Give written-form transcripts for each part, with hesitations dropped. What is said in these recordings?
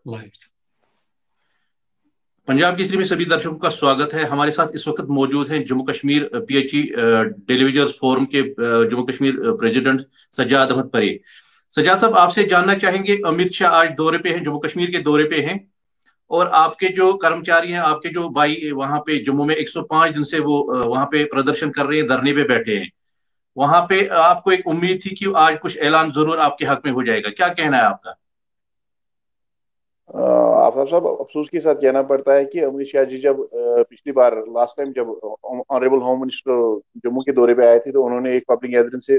Live Punjab Kesari में सभी दर्शकों का स्वागत है। हमारे साथ इस वक्त मौजूद हैं Jammu Kashmir PHE television forum के जम्मू कश्मीर प्रेसिडेंट सज्जाद अहमद परे। सज्जाद साहब, आपसे जानना चाहेंगे, अमित शाह आज दौरे पे हैं, जम्मू कश्मीर के दौरे पे हैं, और आपके जो कर्मचारी हैं, आपके जो भाई वहां पे जम्मू में 105 दिन से वो वहां पे प्रदर्शन कर रहे हैं, धरने पे बैठे हैं। वहां पे आपको एक उम्मीद थी कि आज कुछ ऐलान जरूर आपके हक में हो जाएगा, क्या कहना है आपका? आफताब साहब, अफसोस के साथ कहना पड़ता है कि अमित शाह जी जब पिछली बार लास्ट टाइम जब ऑनरेबल होम मिनिस्टर जम्मू के दौरे पे आए थे, तो उन्होंने एक पब्लिक गैदरिंग से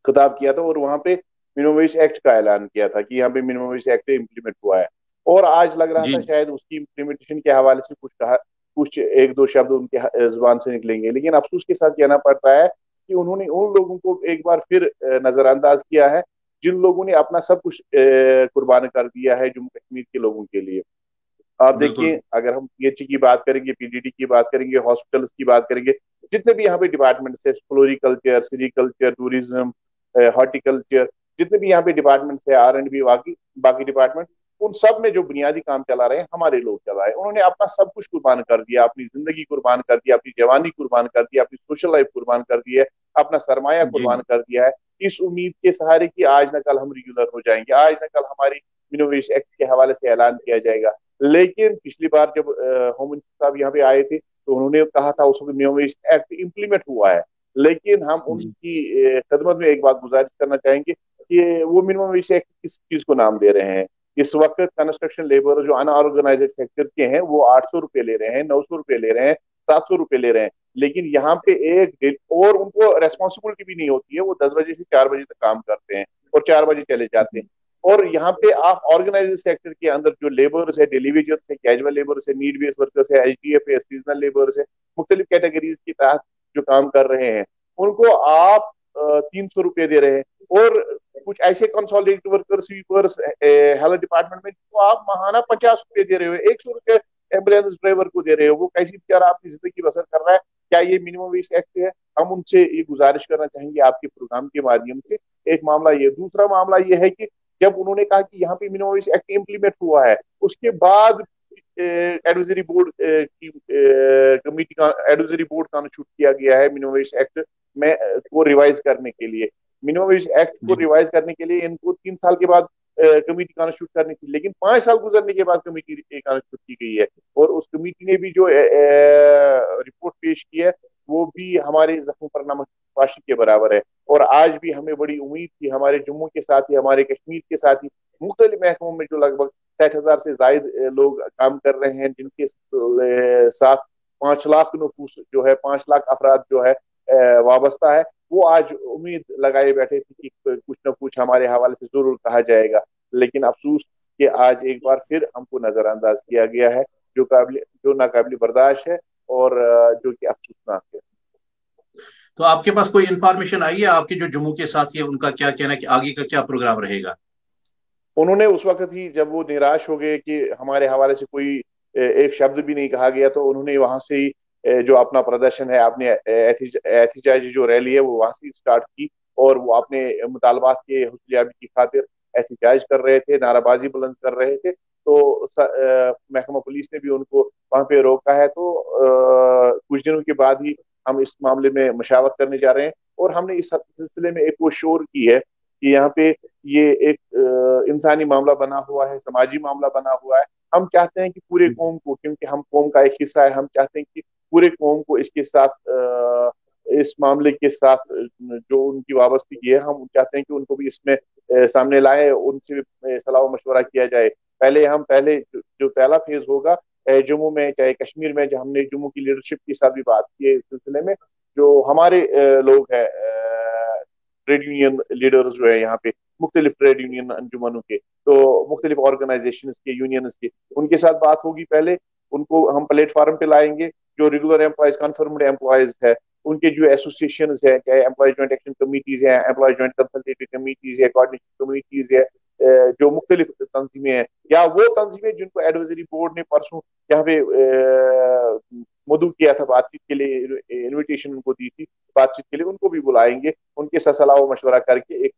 खिताब किया था और वहां पे मिनिमम वेज एक्ट का ऐलान किया था कि यहाँ पे मिनिमम वेज एक्ट इम्प्लीमेंट हुआ है। और आज लग रहा जी। था शायद उसकी इम्प्लीमेंटेशन के हवाले से कुछ कहा, कुछ एक दो शब्द उनके जुबान से निकलेंगे, लेकिन अफसोस के साथ कहना पड़ता है कि उन्होंने उन लोगों को एक बार फिर नजरअंदाज किया है जिन लोगों ने अपना सब कुछ कुर्बान कर दिया है जम्मू कश्मीर के लोगों के लिए। आप बिल्कुल। देखिए, अगर हम पीएचई की बात करेंगे, पीडीडी की बात करेंगे, हॉस्पिटल्स की बात करेंगे, जितने भी यहाँ पे डिपार्टमेंट है, फ्लोरिकल्चर, सीरिकल्चर, टूरिज्म, हॉर्टिकल्चर, जितने भी यहाँ पे डिपार्टमेंट्स है, R&B, बाकी बाकी डिपार्टमेंट, उन सब में जो बुनियादी काम चला रहे हैं हमारे लोग चला रहे हैं। उन्होंने अपना सब कुछ कुर्बान कर दिया, अपनी जिंदगी कुर्बान कर दिया, अपनी जवानी कुर्बान कर दिया, अपनी सोशल लाइफ कुर्बान कर दी है, अपना सरमाया जी। कुर्बान कर दिया है, इस उम्मीद के सहारे कि आज न कल हम रेगुलर हो जाएंगे, आज न कल हमारी मिनोवेशन एक्ट के हवाले से ऐलान किया जाएगा। लेकिन पिछली बार जब होम मिनिस्टर साहब यहाँ पे आए थे, तो उन्होंने कहा था उस वक्त मिनोवेशन एक्ट इम्प्लीमेंट हुआ है। लेकिन हम जी। उनकी खदमत में एक बात गुजारिश करना चाहेंगे कि वो मिनिमम वेज एक्ट किस चीज को नाम दे रहे हैं। इस वक्त कंस्ट्रक्शन लेबर जो अनऑर्गेनाइज्ड सेक्टर के हैं वो 800 रुपए ले रहे हैं, 900 रुपए ले रहे हैं, 700 रुपए ले रहे हैं। लेकिन यहाँ पे एक दिन और उनको रेस्पॉन्सिबिलिटी भी नहीं होती है, वो 10 बजे से 4 बजे तक काम करते हैं और 4 बजे चले जाते हैं। और यहाँ पे आप ऑर्गेनाइज सेक्टर के अंदर जो लेबर्स है, डेली वेजर्स है, कैजुअल लेबर्स है, नीड बेस्ड वर्कर्स है, HDF है, सीजनल लेबर्स है, मुख्तलिफ कैटेगरीज के तहत जो काम कर रहे हैं, उनको आप 300 रुपये दे रहे हैं। और कुछ ऐसे consolidated workers, sweepers, health department में जिनको आप महाना 50 रुपये दे रहे हो, 100 रुपये एम्बुलेंस ड्राइवर को दे रहे हो, वो कैसी बेचारा अपनी जिंदगी बसर कर रहा है। क्या ये मिनिमम वेज एक्ट है? हम उनसे ये गुजारिश करना चाहेंगे आपके प्रोग्राम के माध्यम से। एक मामला ये, दूसरा मामला ये है कि जब उन्होंने कहा कि यहाँ पे मिनिमम वेज एक्ट इम्प्लीमेंट हुआ है, उसके बाद एडवाइजरी बोर्ड की कमेटी का एडवाइजरी बोर्ड कॉन्स्टिट्यूट किया गया है मिनिमम वेज एक्ट में को रिवाइज करने के लिए। मिनिमम वेज एक्ट को जी। रिवाइज करने के लिए इनको 3 साल के बाद कमेटी कॉन्स्टिट्यूट करनी थी, लेकिन 5 साल गुजरने के बाद कमेटी कॉन्स्टिट्यूट की गई है। और उस कमेटी ने भी जो रिपोर्ट पेश की है, वो भी हमारे जख्मों पर नमकपाशी के बराबर है। और आज भी हमें बड़ी उम्मीद थी, हमारे जम्मू के साथ ही, हमारे कश्मीर के साथ ही मुख्तलिफ महकमों में जो लगभग 60,000 से जायद लोग काम कर रहे हैं, जिनके साथ 5 लाख नफूस जो है, 5 लाख अफराद जो है वाबस्ता है, वो आज उम्मीद लगाए बैठे थे कि कुछ न कुछ हमारे हवाले से जरूर कहा जाएगा। लेकिन अफसोस कि आज एक बार फिर हमको नजरअंदाज किया गया है, जो नाकाबिल बर्दाश्त है और जो कि अफसोसनाक है। तो आपके पास कोई इंफॉर्मेशन आई है, आपके जो जम्मू के साथी है उनका क्या कहना है कि आगे का क्या प्रोग्राम रहेगा? उन्होंने उस वक्त ही, जब वो निराश हो गए कि हमारे हवाले से कोई एक शब्द भी नहीं कहा गया, तो उन्होंने वहां से ही जो अपना प्रदर्शन है, अपने एहतजाजी जो रैली है, वो वहां से स्टार्ट की। और वो अपने मुतालबात के हुसलियाबी की खातिर एहतजाज कर रहे थे, नाराबाजी बुलंद कर रहे थे। तो महकमा पुलिस ने भी उनको वहां पे रोका है। तो कुछ दिनों के बाद ही हम इस मामले में मशावत करने जा रहे हैं। और हमने इस सिलसिले में एक वो शोर की है कि यहाँ पे ये एक इंसानी मामला बना हुआ है, समाजी मामला बना हुआ है। हम चाहते हैं कि पूरे कौम को, क्योंकि हम कौम का एक हिस्सा है, हम चाहते हैं कि पूरे कौम को इसके साथ इस मामले के साथ जो उनकी वाबस्तगी है, हम चाहते हैं कि उनको भी इसमें सामने लाए, उनसे भी सलाह मशवरा किया जाए। पहले जो पहला फेज होगा जम्मू में, चाहे कश्मीर में, जब हमने जम्मू की लीडरशिप के साथ भी बात की है इस सिलसिले में, जो हमारे लोग हैं, ट्रेड यूनियन लीडर्स जो है यहाँ पे, मुख्तलिफ ट्रेड यूनियन अंजुमनों के, तो मुख्तलिफ ऑर्गेनाइजेशन के, यूनियंस के, उनके साथ बात होगी पहले। उनको हम प्लेटफॉर्म पे लाएंगे। जो रेगुलर एम्प्लॉयज, कन्फर्म्ड एम्प्लॉयज है, उनके जो एसोसिएशन है, चाहे एम्प्लॉय ज्वाइंट एक्शन कमिटीज है, एम्प्लॉय ज्वाइंट कंसल्टेटिव कमिटीज है, कोऑर्डिनेशन कमिटीज है, जो मुख्तलिफ तंजीमें हैं, या वो तंजीमें जिनको एडवाइजरी बोर्ड ने परसों यहाँ पे मदू किया था बातचीत के लिए, इनविटेशन उनको दी थी बातचीत के लिए, उनको भी बुलाएंगे। उनके साथ सलाह मशवरा करके एक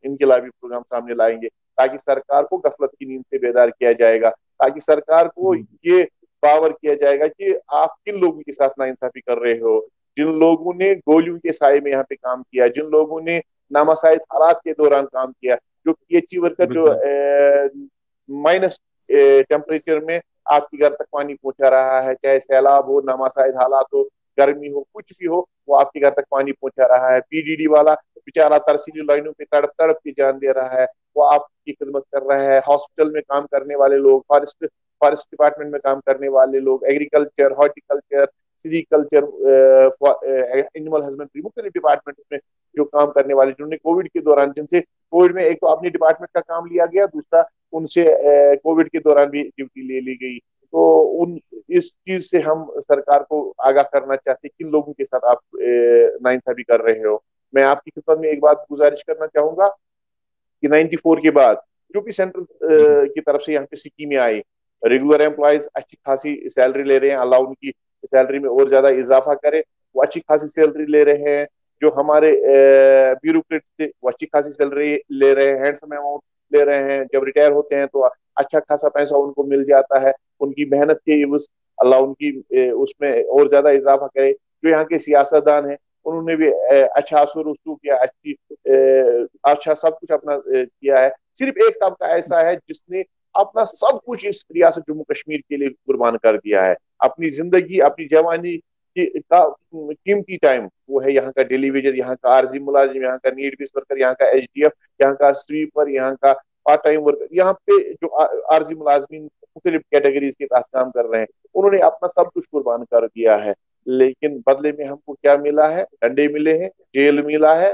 इनकलाबी प्रोग्राम सामने लाएंगे। ताकि सरकार को गफलत की नींद से बेदार किया जाएगा, ताकि सरकार को ये पावर किया जाएगा कि आप किन लोगों के साथ नाइंसाफी कर रहे हो, जिन लोगों ने गोलियों के साए में यहाँ पे काम किया, जिन लोगों ने नामासाइद हालात के दौरान काम किया, जो पीएचई वर्कर जो बिल्कुल। माइनस टेम्परेचर में आपके घर तक पानी पहुंचा रहा है, चाहे सैलाब हो, नामासाइद हालात हो, गर्मी हो, कुछ भी हो, वो आपके घर तक पानी पहुंचा रहा है। पीडीडी वाला बेचारा तरसीली लाइनों पे तड़प तड़प के जान दे रहा है, वो आपकी खिदमत कर रहा है। हॉस्पिटल में काम करने वाले लोग, फॉरेस्ट फॉरेस्ट डिपार्टमेंट में काम करने वाले लोग, agriculture, horticulture, sericulture, animal husbandry, मुख्तलिफ डिपार्टमेंट में जो काम करने वाले, जिन्होंने कोविड के दौरान, जिनसे कोविड में एक तो अपने डिपार्टमेंट का काम लिया गया, दूसरा उनसे कोविड के दौरान भी ड्यूटी ले ली गई। तो उन इस चीज से हम सरकार को आगाह करना चाहते हैं किन लोगों के साथ आप नाइंसाफी कर रहे हो। मैं आपकी खिदमत में एक बात गुजारिश करना चाहूंगा कि 94 के बाद जो भी सेंट्रल की तरफ से यहाँ पे स्कीमें आई, रेगुलर एम्प्लॉयज अच्छी खासी सैलरी ले रहे हैं, अल्लाह उनकी सैलरी में और ज्यादा इजाफा करे, वो अच्छी खासी सैलरी ले रहे हैं। जो हमारे ब्यूरोक्रेट थे वो अच्छी खासी सैलरी ले रहे हैं, हैंडसम अमाउंट ले रहे हैं। जब रिटायर होते हैं तो अच्छा खासा पैसा उनको मिल जाता है। उनकी मेहनत के उस अल्लाह उनकी उसमें और ज्यादा इजाफा करे। जो यहाँ के सियासतदान हैं उन्होंने भी अच्छा असर रसूख किया, अच्छा सब कुछ अपना किया है। सिर्फ एक तबका ऐसा है जिसने अपना सब कुछ इस रियासत जम्मू कश्मीर के लिए कुर्बान कर दिया है, अपनी जिंदगी, अपनी जवानी का कीमती टाइम, वो है यहाँ का टेलीविजन, यहाँ का आरजी मुलाजिम, यहाँ का नीड बेस वर्कर, यहाँ का एचडीएफ, यहाँ का स्वीपर, यहाँ का पार्ट टाइम वर्कर। यहाँ पे जो आरजी मुलाजमीन मुख्तलिफ कैटेगरीज के तहत काम कर रहे हैं, उन्होंने अपना सब कुछ कुर्बान कर दिया है। लेकिन बदले में हमको क्या मिला है? डंडे मिले हैं, जेल मिला है,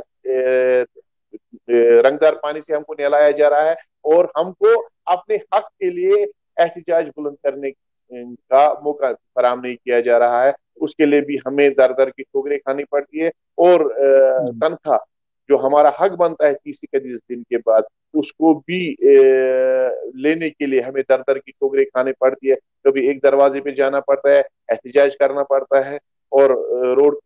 रंगदार पानी से हमको नहलाया जा रहा है, और हमको अपने हक के लिए एहतजाज बुलंद करने का मौका फराम नहीं किया जा रहा है। उसके लिए भी हमें दर दर की ठोकरें खानी पड़ती है, और तनख्वाह जो हमारा हक बनता है 30 दिन के बाद, उसको भी लेने के लिए हमें दर दर की ठोकरें खानी पड़ती है। कभी एक दरवाजे पे जाना पड़ता है, एहतजाज करना पड़ता है, और रोड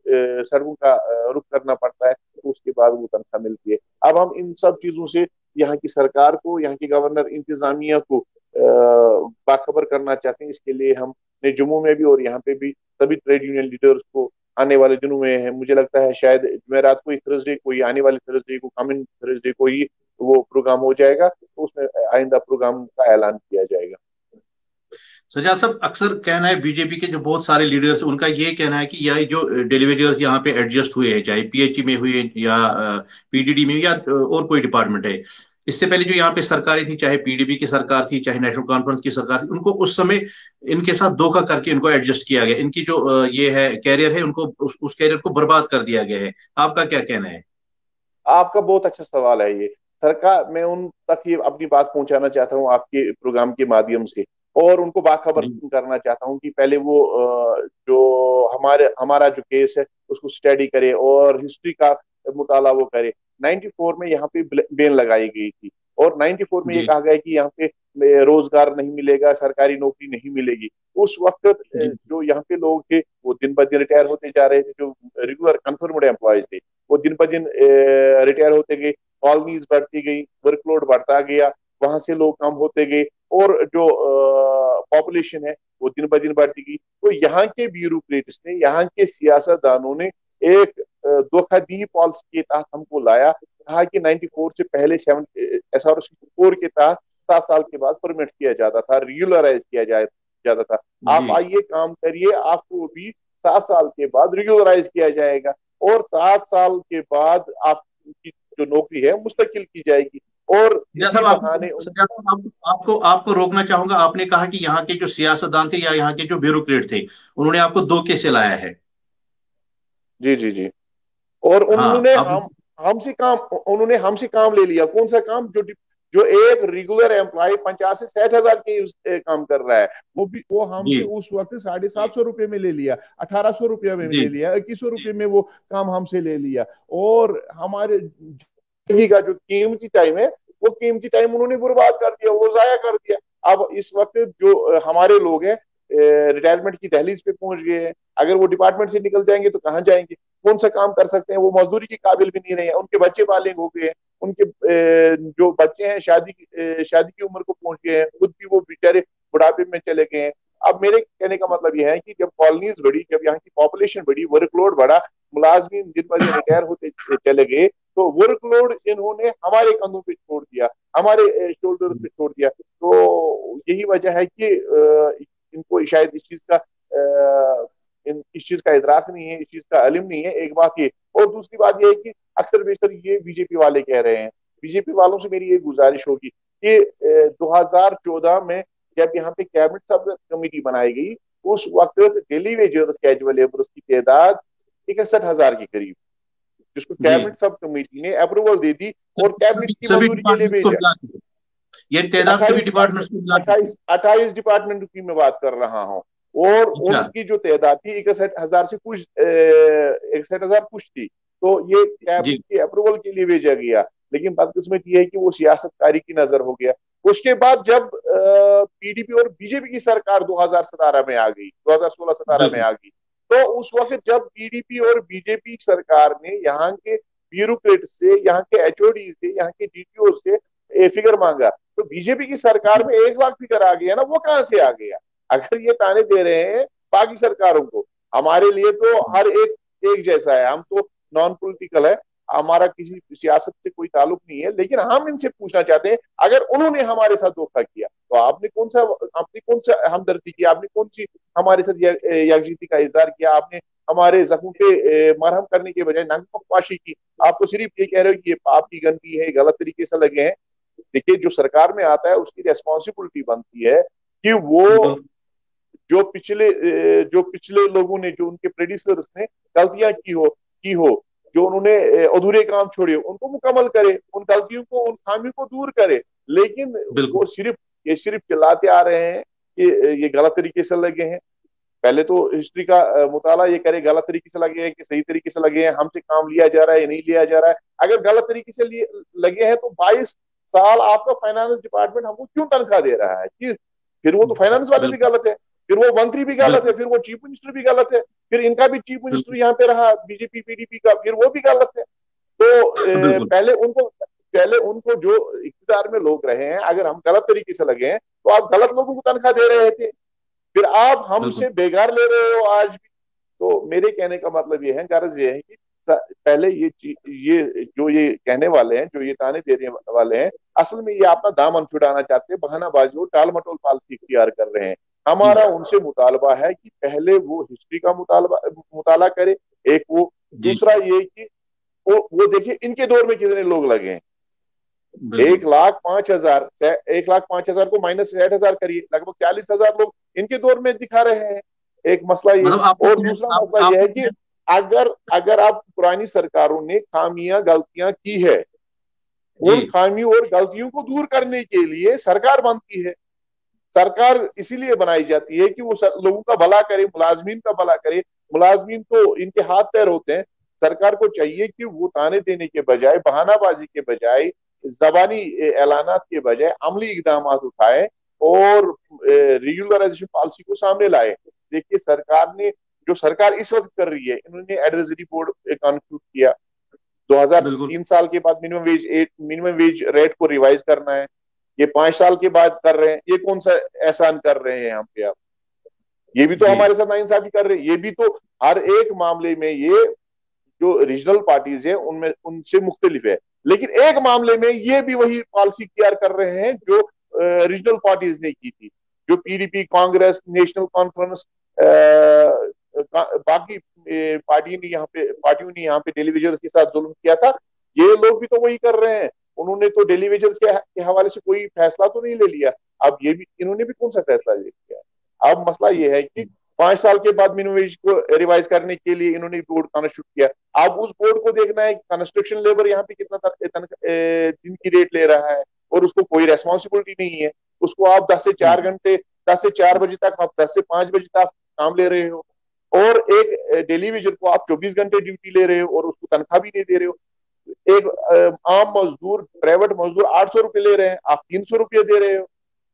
सड़कों का रुख करना पड़ता है, तो उसके बाद वो तनख्वाह मिलती है। अब हम इन सब चीजों से यहाँ की सरकार को, यहाँ की गवर्नर इंतजामिया को बाखबर करना चाहते हैं। इसके लिए हमने जम्मू में भी और यहाँ पे भी सभी ट्रेड यूनियन लीडर्स को आने वाले दिनों में है, मुझे लगता है शायद जुमेरात को ही, थर्सडे को ही, आने वाले थर्सडे को, कमिंग थर्सडे को ही वो प्रोग्राम हो जाएगा, तो उसमें आइंदा प्रोग्राम का ऐलान किया जाएगा। सजाद साहब, अक्सर कहना है बीजेपी के जो बहुत सारे लीडर्स, उनका ये कहना है कि यह जो डिलीवरियर्स यहाँ पे एडजस्ट हुए हैं, चाहे पीएचई में हुए या पीडीडी में या और कोई डिपार्टमेंट है, इससे पहले जो यहाँ पे सरकारें थी, चाहे पीडीपी की सरकार थी, चाहे नेशनल कॉन्फ्रेंस की सरकार थी, उनको उस समय इनके साथ धोखा करके इनको एडजस्ट किया गया। इनकी जो ये है कैरियर है, उनको उस कैरियर को बर्बाद कर दिया गया है। आपका क्या कहना है? आपका बहुत अच्छा सवाल है ये। सरकार, मैं उन तक ये अपनी बात पहुंचाना चाहता हूँ आपके प्रोग्राम के माध्यम से, और उनको बाखबर जी। करना चाहता हूँ कि पहले वो जो हमारा जो केस है उसको स्टडी करे और हिस्ट्री का मुताला वो करे। 94 में यहाँ पे बैन लगाई गई थी, और 94 में ये जी। कहा गया कि यहाँ पे रोजगार नहीं मिलेगा, सरकारी नौकरी नहीं मिलेगी। उस वक्त जी। जो यहाँ पे लोग थे वो दिन ब दिन रिटायर होते जा रहे थे, जो रेगुलर कन्फर्म्ड एम्प्लॉयज थे वो दिन ब दिन रिटायर होते गए, कॉलोनीज बढ़ती गई, वर्कलोड बढ़ता गया, वहां से लोग कम होते गए, और जो पॉपुलेशन है वो दिन ब दिन बढ़ती गई। तो यहाँ के ब्यूरोक्रेट्स ने, यहाँ के सियासतदानों ने एक धोखाधड़ी पॉलिसी के तहत हमको लाया, कहा कि 94 से पहले SR64 के तहत 7 साल के बाद परमिट किया जाता था, रेगुलराइज किया जाता था। आप जी। आइए, काम करिए, आपको भी 7 साल के बाद रेगुलराइज किया जाएगा, और 7 साल के बाद आपकी जो नौकरी है मुस्तकिल की जाएगी। और जैसा इसी बहाने आपको आपको रोकना चाहूंगा। आपने कहा कि यहाँ के जो सियासतदान थे या यहाँ के जो ब्यूरोक्रेट थे, उन्होंने आपको धोखे से लाया है। जी जी जी। और हाँ, उन्होंने अब उन्होंने हमसे काम ले लिया। कौन सा काम? जो एक रेगुलर एम्प्लॉय 50 से 60 हजार के काम कर रहा है, वो जी। हमसे उस वक्त 750 रुपये में ले लिया, 1800 रुपये में जी। ले लिया, 2100 रुपये में वो काम हमसे ले लिया। और हमारे जिंदगी का जो कीमती टाइम है, वो कीमती टाइम उन्होंने बर्बाद कर दिया, वो जाया कर दिया। अब इस वक्त जो हमारे लोग हैं रिटायरमेंट की दहलीज पे पहुंच गए हैं। अगर वो डिपार्टमेंट से निकल जाएंगे तो कहाँ जाएंगे? कौन सा काम कर सकते हैं? वो मजदूरी के काबिल भी नहीं रहे हैं, उनके बच्चे बालिग हो गए हैं। उनके जो बच्चे हैं शादी की उम्र को पहुंच गए हैं, खुद भी वो बेचारे बुढ़ापे में चले गए हैं। अब मेरे कहने का मतलब यह है कि जब कॉलोनीज बढ़ी, जब यहाँ की पॉपुलेशन बढ़ी, वर्कलोड बढ़ा, मुलाजमीन दिन ब दिन रिटायर होते चले गए, तो वर्कलोड इन्होंने हमारे कंधों पे छोड़ दिया, हमारे शोल्डर पे छोड़ दिया। तो यही वजह है कि इनको शायद इस चीज का इदराक नहीं है, इस चीज का इल्म नहीं है, एक बात ये। और दूसरी बात यह है कि अक्सर बेशतर ये बीजेपी वाले कह रहे हैं, बीजेपी वालों से मेरी ये गुजारिश होगी कि 2014 में जब यहाँ पे कैबिनेट सब कमेटी बनाई गई, उस वक्त डेली वेजर्स कैजुअल लेबर्स की तादाद 61,000 के करीब, जिसको जी। कैबिनेट सब कमेटी ने अप्रूवल दे दी और कैबिनेट की सभी मंजूरी के लिए डिपार्टमेंट्स को भेजा। मिला के, ये तादाद सभी अट्ठाईस डिपार्टमेंट्स को मिला के थी। 28 डिपार्टमेंट की मैं बात कर रहा हूँ, और अच्छा। उनकी जो तादाद थी 61,000 से कुछ 61,000 कुछ थी। तो ये कैबिनेट जी। के अप्रूवल के लिए भेजा गया, लेकिन बदकिस्मती ये है कि वो सियासतकारी की नजर हो गया। उसके बाद जब पीडीपी और बीजेपी की सरकार 2017 में आ गई, 2016-17 में बिल्कुल। आ गई, तो उस वक्त जब पीडीपी और बीजेपी सरकार ने यहाँ के ब्यूरोक्रेट से, यहाँ के एचओडी से, यहाँ के डीटीओ से फिगर मांगा, तो बीजेपी की सरकार में 1 लाख फिगर आ गया ना, वो कहां से आ गया? अगर ये ताने दे रहे हैं बाकी सरकारों को, हमारे लिए तो हर एक एक जैसा है, हम तो नॉन पॉलिटिकल है, हमारा किसी सियासत से कोई ताल्लुक नहीं है, लेकिन हम इनसे पूछना चाहते हैं, अगर उन्होंने हमारे साथ धोखा किया तो आपने कौन सा हमदर्दी किया, आपने कौन सी हमारे साथ यकजहती का इजहार किया, आपने हमारे जख्मों पे मरहम करने के बजाय नांगपाशी की। आप तो सिर्फ ये कह रहे हो कि ये पाप की गंदगी है, गलत तरीके से लगे हैं। देखिए, जो सरकार में आता है उसकी रेस्पॉन्सिबिलिटी बनती है कि वो बिल्कुल। जो पिछले लोगों ने, जो उनके प्रेडिसर्स ने गलतियां की हो, जो उन्होंने अधूरे काम छोड़े, उनको मुकम्मल करे, उन गलतियों को, उन खामियों को दूर करे। लेकिन बिल्कुल। वो सिर्फ चिल्लाते आ रहे हैं कि ये गलत तरीके से लगे हैं। पहले तो हिस्ट्री का मुताला ये करे, गलत तरीके से लगे हैं कि सही तरीके से लगे हैं, हमसे काम लिया जा रहा है या नहीं लिया जा रहा है। अगर गलत तरीके से लगे हैं तो 22 साल आपका फाइनेंस डिपार्टमेंट हमको क्यों तनख्वाह दे रहा है? कि फिर वो तो फाइनेंस वाले भी बिल्कुल। गलत है, फिर वो मंत्री भी गलत है, बिल्कुल। फिर वो चीफ मिनिस्टर भी गलत है, फिर इनका भी चीफ मिनिस्टर बिल्कुल। यहाँ पे रहा बीजेपी पीडीपी का, फिर वो भी गलत है। तो बिल्कुल। पहले उनको जो इख्तियार में लोग रहे हैं, अगर हम गलत तरीके से लगे हैं तो आप गलत लोगों को तनख्वाह दे रहे थे, फिर आप बिल्कुल। हमसे बेकार ले रहे हो आज भी। तो मेरे कहने का मतलब ये है, गर्ज ये है कि पहले ये जो ये कहने वाले हैं, जो ये ताने देने वाले हैं, असल में ये अपना दामन छुड़ाना चाहते हैं, बहानाबाजी और टाल मटोल पॉलिसी इख्तियार कर रहे हैं। जी। हमारा उनसे मुतालबा है कि पहले वो हिस्ट्री का मुताला करे, एक वो। जी। दूसरा ये कि वो देखिए इनके दौर में कितने लोग लगे हैं। बिल्कुल। 1,05,000 को -60,000 करिए, लगभग 40,000 लोग इनके दौर में दिखा रहे हैं। एक मसला ये। मतलब और दूसरा मसला यह है कि अगर अगर आप पुरानी सरकारों ने खामियां गलतियां की है, जी। उन खामियों और गलतियों को दूर करने के लिए सरकार बनती है। सरकार इसीलिए बनाई जाती है कि वो लोगों का भला करे, मुलाजमीन का भला करे। मुलाजमीन तो इनके हाथ पैर होते हैं। सरकार को चाहिए कि वो ताने देने के बजाय, बहानाबाजी के बजाय, जबानी ऐलानात के बजाय अमली इकदाम उठाए और रेगुलराइजेशन पॉलिसी को सामने लाए। देखिए, सरकार इस वक्त कर रही है, इन्होंने एडवाइजरी बोर्ड कॉन्स्टिट्यूट किया। बिल्कुल। 2003 साल के बाद मिनिमम वेज रेट को रिवाइज करना है। ये 5 साल के बाद कर रहे हैं। ये कौन सा एहसान कर रहे हैं हम पे आप? ये भी तो जी। हमारे साथ नाइंसाफी कर रहे हैं। ये भी तो हर एक मामले में ये जो रीजनल पार्टीज है उनमें उनसे मुख्तलिफ है, लेकिन एक मामले में ये भी वही पॉलिसी तैयार कर रहे हैं जो रीजनल पार्टीज ने की थी, जो पीडीपी, कांग्रेस, नेशनल कॉन्फ्रेंस, बाकी पार्टियों ने यहाँ पे टेलीविजन के साथ जुल्म किया था। ये लोग भी तो वही कर रहे हैं। उन्होंने तो टेलीविजन के हवाले से कोई फैसला तो नहीं ले लिया। अब ये भी इन्होंने भी कौन सा फैसला ले लिया? अब मसला ये है कि 5 साल के बाद मिनिमम वेज को रिवाइज करने के लिए इन्होंने बोर्ड कॉन्स्टिट्यूट किया। अब उस बोर्ड को देखना है कंस्ट्रक्शन लेबर यहाँ पे कितना दिन की रेट ले रहा है, और उसको कोई रेस्पॉन्सिबिलिटी नहीं है। उसको आप 10 से 4 घंटे, 10 से 4 बजे तक, आप 10 से 5 बजे तक काम ले रहे हो, और एक टेलीविजन को आप 24 घंटे ड्यूटी ले रहे हो और उसको तनख्वाह भी नहीं दे रहे हो। एक आम मजदूर, प्राइवेट मजदूर 800 रुपये ले रहे हैं, आप 300 रुपये दे रहे हो,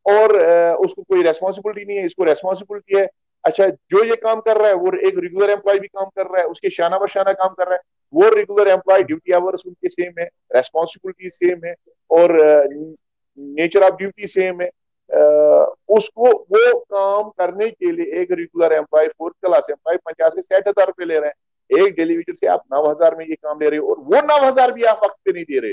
और उसको कोई रेस्पॉन्सिबिलिटी नहीं है, इसको रेस्पॉन्सिबिलिटी है। अच्छा, जो ये काम कर रहा है वो एक रेगुलर एम्प्लॉय भी काम कर रहा है, उसके शाना बशाना काम कर रहा है। वो रेगुलर एम्प्लॉय, ड्यूटी आवर्स उनके सेम है, रेस्पॉन्सिबिलिटी सेम है, और नेचर ऑफ ड्यूटी सेम है। उसको वो काम करने के लिए एक regular employee, fourth class employee 50 से 60 हजार रुपए ले रहे हैं, एक डेलीवेटर से आप 9 हजार में ये काम ले रहे हो, और वो 9 हजार भी आप वक्त पे नहीं दे रहे।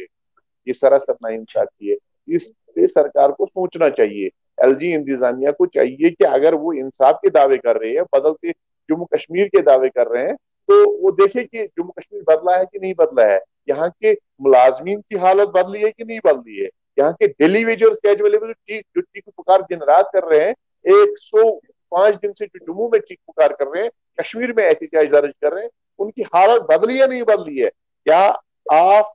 ये सरासर नाइंसाफी है। इस पे सरकार को सोचना चाहिए। एलजी इंतजामिया को चाहिए कि अगर वो इंसाफ के दावे कर रहे हैं, बदलते जम्मू कश्मीर के दावे कर रहे हैं, तो वो देखे कि जम्मू कश्मीर बदला है कि नहीं बदला है, यहाँ के मुलाजमीन की हालत बदली है कि नहीं बदली है, यहाँ के डेली वेजर्स कैजुअल लेबर जो चीख पुकार दिन रात कर रहे हैं, 105 दिन से जो जम्मू में चीख पुकार कर रहे हैं, कश्मीर में एहतजाज दर्ज कर रहे हैं, उनकी हालत बदली है नहीं बदली है? क्या आप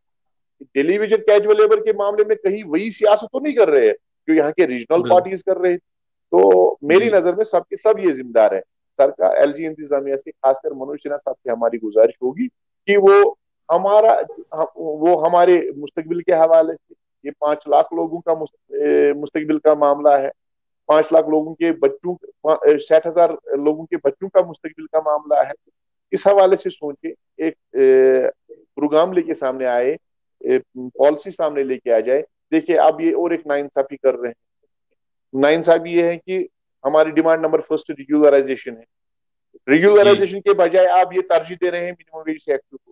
टेलीविजन कैजुअल लेबर के मामले में कहीं वही सियासत तो नहीं कर रहे हैं जो यहाँ के रीजनल पार्टीज कर रहे हैं? तो मेरी नजर में सबके सब ये जिम्मेदार है। सरकार, एलजी इंतजामिया से, खासकर मनोज सिन्हा साहब की हमारी गुजारिश होगी कि वो हमारे मुस्तकबिल के हवाले से, ये 5 लाख लोगों का मुस्तकबिल का मामला है, 5 लाख लोगों के बच्चों, 60 हजार लोगों के बच्चों का मुस्तकबिल का मामला है। इस हवाले से सोचे, एक प्रोग्राम लेके सामने आए, पॉलिसी सामने लेके आ जाए। देखिए, अब ये और एक नाइंसाफी कर रहे हैं। नाइंसाफी ये है कि हमारी डिमांड नंबर फर्स्ट रेगुलराइजेशन है, रेगुलराइजेशन के बजाय आप ये तरजीह दे रहे हैं मिनिमम वेज एक्ट को।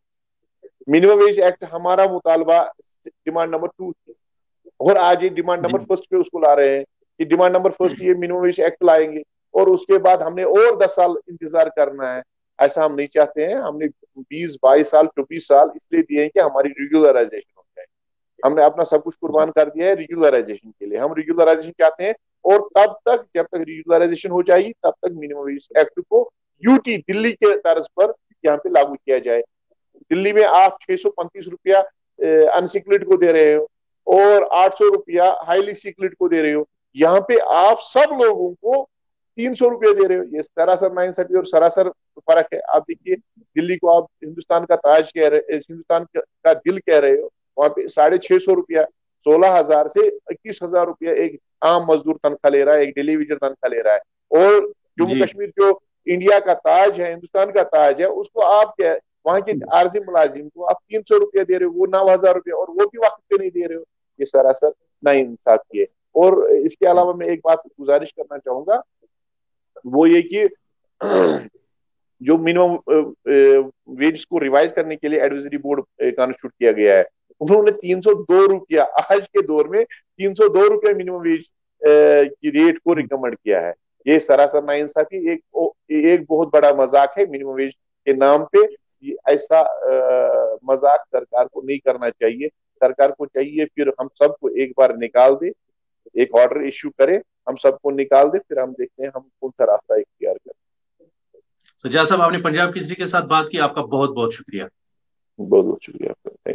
मिनिमम वेज एक्ट हमारा मुतालबा डिमांड नंबर 2 थी, और आज ये डिमांड नंबर फर्स्ट पे उसको ला रहे हैं कि डिमांड नंबर फर्स्ट ये मिनिमम वेज एक्ट लाएंगे, और उसके बाद हमने और 10 साल इंतजार करना है। ऐसा हम नहीं चाहते हैं। हमने 20-22 साल 24 साल इसलिए दिए हैं कि हमारी रेगुलराइजेशन हो जाए। हमने अपना सब कुछ कुर्बान कर दिया है रेगुलराइजेशन के लिए। हम रेगुलराइजेशन चाहते हैं, और तब तक, जब तक रेगुलराइजेशन हो जाएगी, तब तक मिनिमम वेज एक्ट को यूटी दिल्ली के तर्ज पर यहाँ पे लागू किया जाए। दिल्ली में आप 635 रुपया अनसिक्लेड को दे रहे हो, और 800 रुपया हाईली सिक्लेड को दे रहे हो। यहाँ पे आप सब लोगों को 300 रुपये दे रहे हो। ये सरासर नाइंसाफी और सरासर फर्क है। आप देखिए, दिल्ली को आप हिंदुस्तान का ताज कह रहे, हिंदुस्तान का दिल कह रहे हो, वहां पे 650 रुपया, 16 हजार से 21 हजार रुपया एक आम मजदूर तनख्वाह ले रहा है, एक डेलीवेटर तनख्वाह ले रहा है। और जम्मू कश्मीर जो इंडिया का ताज है, हिंदुस्तान का ताज है, उसको आप क्या, वहां के आरजी मुलाजिम को आप 300 रुपया दे रहे हो, वो 9 हजार रुपया, और वो भी वक्त पे नहीं दे रहे हो। ये सरासर नाइंसाफी है। और इसके अलावा मैं एक बात गुजारिश करना चाहूंगा, वो ये कि जो मिनिमम वेज को रिवाइज करने के लिए एडवाइजरी बोर्ड कॉन्स्टिट्यूट किया गया है, उन्होंने 302 रुपया, आज के दौर में 302 रुपया मिनिमम वेज की रेट को रिकमेंड किया है। ये सरासर नाइंसाफी, एक बहुत बड़ा मजाक है मिनिमम वेज के नाम पे। ये ऐसा मजाक सरकार को नहीं करना चाहिए। सरकार को चाहिए फिर हम सबको एक बार निकाल दे, एक ऑर्डर इश्यू करे, हम सबको निकाल दे, फिर हम देखते हैं हम कौन सा रास्ता इख्तियार करें। सज्जाद साहब, आपने पंजाब केसरी के साथ बात की, आपका बहुत बहुत शुक्रिया। बहुत बहुत शुक्रिया आपका।